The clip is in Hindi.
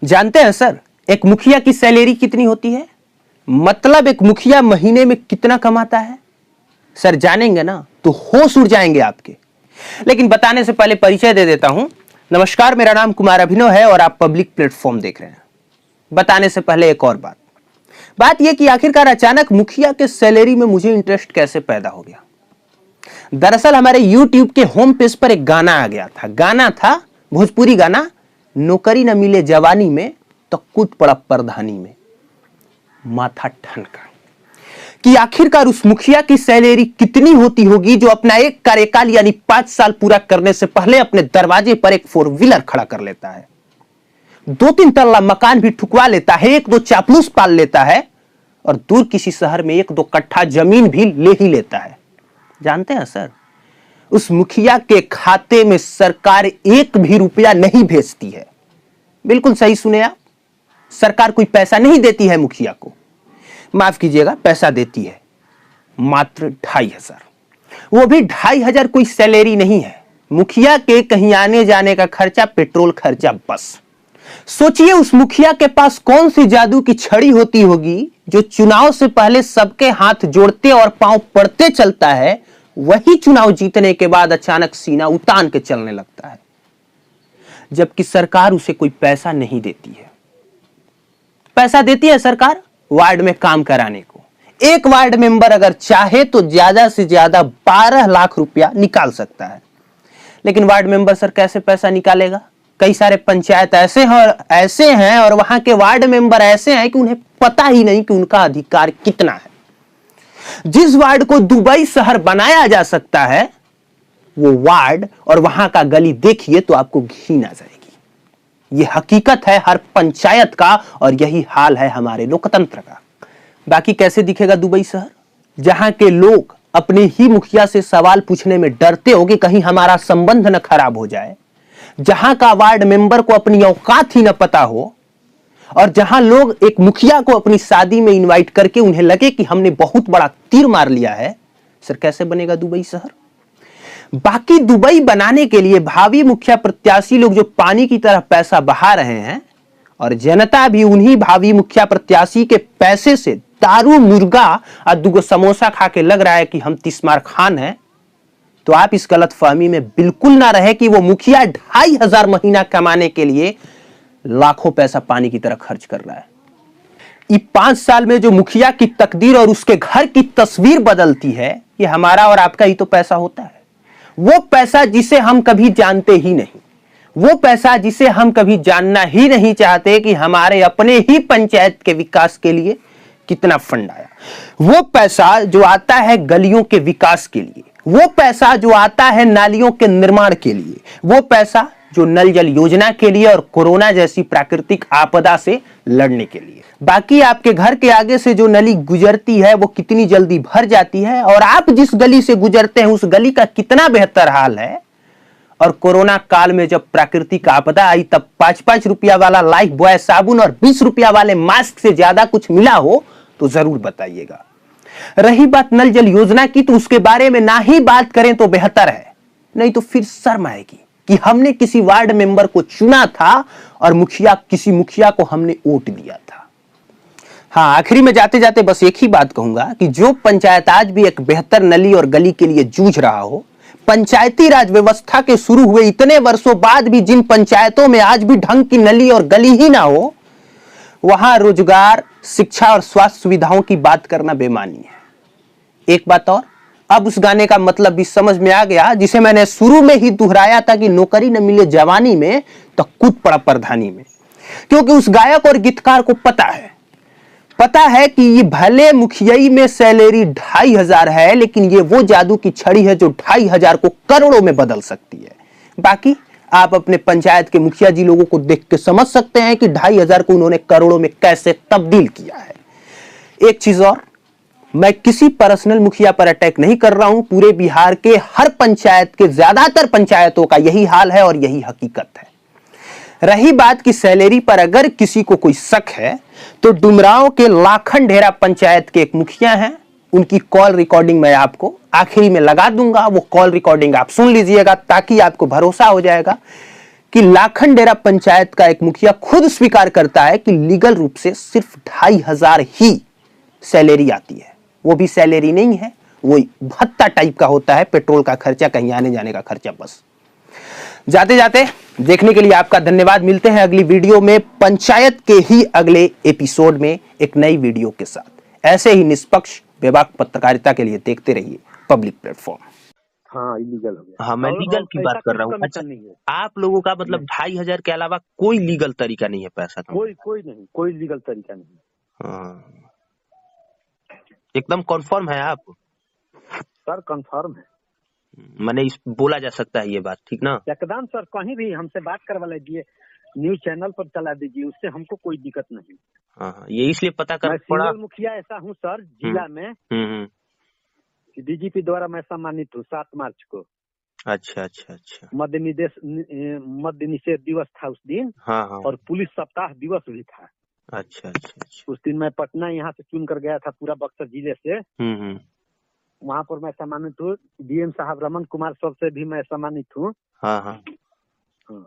जानते हैं सर, एक मुखिया की सैलरी कितनी होती है? मतलब एक मुखिया महीने में कितना कमाता है? सर जानेंगे ना तो होश उड़ जाएंगे आपके। लेकिन बताने से पहले परिचय दे देता हूं। नमस्कार, मेरा नाम कुमार अभिनव है और आप पब्लिक प्लेटफॉर्म देख रहे हैं। बताने से पहले एक और बात यह कि आखिरकार अचानक मुखिया के सैलरी में मुझे इंटरेस्ट कैसे पैदा हो गया। दरअसल हमारे YouTube के होम पेज पर एक गाना आ गया था। गाना था भोजपुरी गाना, नौकरी न मिले जवानी में तो कूद पड़ा प्रधानी में। माथा ठनका कि आखिरकार उस मुखिया की सैलरी कितनी होती होगी जो अपना एक कार्यकाल यानी 5 साल पूरा करने से पहले अपने दरवाजे पर एक 4 व्हीलर खड़ा कर लेता है, 2-3 तल्ला मकान भी ठुकवा लेता है, 1-2 चापलूस पाल लेता है और दूर किसी शहर में 1-2 कट्ठा जमीन भी ले ही लेता है। जानते हैं सर, उस मुखिया के खाते में सरकार 1 भी रुपया नहीं भेजती है। बिल्कुल सही सुने आप, सरकार कोई पैसा नहीं देती है मुखिया को। माफ कीजिएगा, पैसा देती है मात्र 2500। वो भी 2500 कोई सैलरी नहीं है। मुखिया के कहीं आने जाने का खर्चा, पेट्रोल खर्चा बस। सोचिए उस मुखिया के पास कौन सी जादू की छड़ी होती होगी जो चुनाव से पहले सबके हाथ जोड़ते और पांव पड़ते चलता है, वही चुनाव जीतने के बाद अचानक सीना उतान के चलने लगता है, जबकि सरकार उसे कोई पैसा नहीं देती है। पैसा देती है सरकार वार्ड में काम कराने को। एक वार्ड मेंबर अगर चाहे तो ज्यादा से ज्यादा 12 लाख रुपया निकाल सकता है। लेकिन वार्ड मेंबर सर कैसे पैसा निकालेगा? कई सारे पंचायत ऐसे हैं और वहां के वार्ड मेंबर ऐसे हैं कि उन्हें पता ही नहीं कि उनका अधिकार कितना है। जिस वार्ड को दुबई शहर बनाया जा सकता है, वो वार्ड और वहां का गली देखिए तो आपको घिन आ जाएगी। यह हकीकत है हर पंचायत का और यही हाल है हमारे लोकतंत्र का। बाकी कैसे दिखेगा दुबई शहर, जहां के लोग अपने ही मुखिया से सवाल पूछने में डरते हो कि कहीं हमारा संबंध न खराब हो जाए, जहां का वार्ड मेंबर को अपनी औकात ही न पता हो, और जहां लोग एक मुखिया को अपनी शादी में इनवाइट करके उन्हें लगे कि हमने बहुत बड़ा तीर मार लिया है। सर कैसे बनेगा दुबई शहर? बाकी दुबई बनाने के लिए भावी मुखिया प्रत्याशी लोग जो पानी की तरह पैसा बहा रहे हैं और जनता भी उन्हीं भावी मुखिया प्रत्याशी के पैसे से दारू, मुर्गा और 2 समोसा खा के लग रहा है कि हम तिस्मार खान हैं, तो आप इस गलतफहमी में बिल्कुल ना रहे कि वो मुखिया 2500 महीना कमाने के लिए लाखों पैसा पानी की तरह खर्च कर रहा है। ये 5 साल में जो मुखिया की तकदीर और उसके घर की तस्वीर बदलती है, ये हमारा और आपका ही तो पैसा होता है। वो पैसा जिसे हम कभी जानते ही नहीं, वो पैसा जिसे हम कभी जानना ही नहीं चाहते कि हमारे अपने ही पंचायत के विकास के लिए कितना फंड आया। वो पैसा जो आता है गलियों के विकास के लिए, वो पैसा जो आता है नालियों के निर्माण के लिए, वो पैसा जो नल जल योजना के लिए और कोरोना जैसी प्राकृतिक आपदा से लड़ने के लिए। बाकी आपके घर के आगे से जो नली गुजरती है वो कितनी जल्दी भर जाती है और आप जिस गली से गुजरते हैं उस गली का कितना बेहतर हाल है। और कोरोना काल में जब प्राकृतिक आपदा आई तब 5-5 रुपया वाला लाइफ बॉय साबुन और 20 रुपया वाले मास्क से ज्यादा कुछ मिला हो तो जरूर बताइएगा। रही बात नल जल योजना की, तो उसके बारे में ना ही बात करें तो बेहतर है, नहीं तो फिर शर्म आएगी कि हमने किसी वार्ड मेंबर को चुना था और किसी मुखिया को हमने वोट दिया था। हाँ, आखिरी में जाते जाते बस एक ही बात कहूंगा कि जो पंचायत आज भी एक बेहतर नली और गली के लिए जूझ रहा हो, पंचायती राज व्यवस्था के शुरू हुए इतने वर्षों बाद भी जिन पंचायतों में आज भी ढंग की नली और गली ही ना हो, वहां रोजगार, शिक्षा और स्वास्थ्य सुविधाओं की बात करना बेमानी है। एक बात और, अब उस गाने का मतलब भी समझ में आ गया जिसे मैंने शुरू में ही दोहराया था कि नौकरी न मिले जवानी में तो कूद पड़ा प्रधानी में। क्योंकि उस गायक और गीतकार को पता है कि ये भले मुखियाई में सैलरी 2500 है, लेकिन ये वो जादू की छड़ी है जो 2500 को करोड़ों में बदल सकती है। बाकी आप अपने पंचायत के मुखिया जी लोगों को देख के समझ सकते हैं कि 2500 को उन्होंने करोड़ों में कैसे तब्दील किया है। एक चीज और, मैं किसी पर्सनल मुखिया पर अटैक नहीं कर रहा हूं। पूरे बिहार के हर पंचायत के ज्यादातर पंचायतों का यही हाल है और यही हकीकत है। रही बात की सैलरी पर अगर किसी को कोई शक है तो डुमरांव के लाखन ढेरा पंचायत के एक मुखिया हैं, उनकी कॉल रिकॉर्डिंग मैं आपको आखिरी में लगा दूंगा। वो कॉल रिकॉर्डिंग आप सुन लीजिएगा ताकि आपको भरोसा हो जाएगा कि लाखनडेरा पंचायत का एक मुखिया खुद स्वीकार करता है कि लीगल रूप से सिर्फ 2,500 ही सैलरी आती है। वो भी सैलरी नहीं है, वो भत्ता टाइप का होता है, पेट्रोल का खर्चा, कहीं आने जाने का खर्चा। बस जाते जाते देखने के लिए आपका धन्यवाद। मिलते हैं अगली वीडियो में पंचायत के ही अगले एपिसोड में एक नई वीडियो के साथ। ऐसे ही निष्पक्ष बेबाक पत्रकारिता के लिए देखते रहिए पब्लिक प्लेटफॉर्म। हाँ इलीगल हो गया। हाँ, मैं लीगल की बात कर रहा हूँ। अच्छा, आप लोगों का मतलब 2,500 के अलावा कोई लीगल तरीका नहीं है पैसा कमाने? कोई नहीं, कोई लीगल तरीका नहीं। हाँ, एकदम कन्फर्म है आप? सर कंफर्म है, मैंने इस बोला जा सकता है ये बात, ठीक ना? एकदम सर, कहीं भी हमसे बात करवा लीजिए, न्यूज चैनल पर चला दीजिए, उससे हमको कोई दिक्कत नहीं। हाँ, ये इसलिए पता कर मैं पड़ा। सिंगल मुखिया ऐसा हूँ सर जिला में कि डीजीपी द्वारा मैं सम्मानित हूँ 7 मार्च को। अच्छा अच्छा अच्छा। मद्य निषेध दिवस था उस दिन। हाँ हाँ। और पुलिस सप्ताह दिवस भी था। अच्छा अच्छा अच्छा। उस दिन मैं पटना यहाँ से चुन कर गया था, पूरा बक्सर जिले से। वहाँ पर मैं सम्मानित हूँ। डीएम साहब रमन कुमार सर से भी मैं सम्मानित हूँ। हाँ हाँ। हाँ।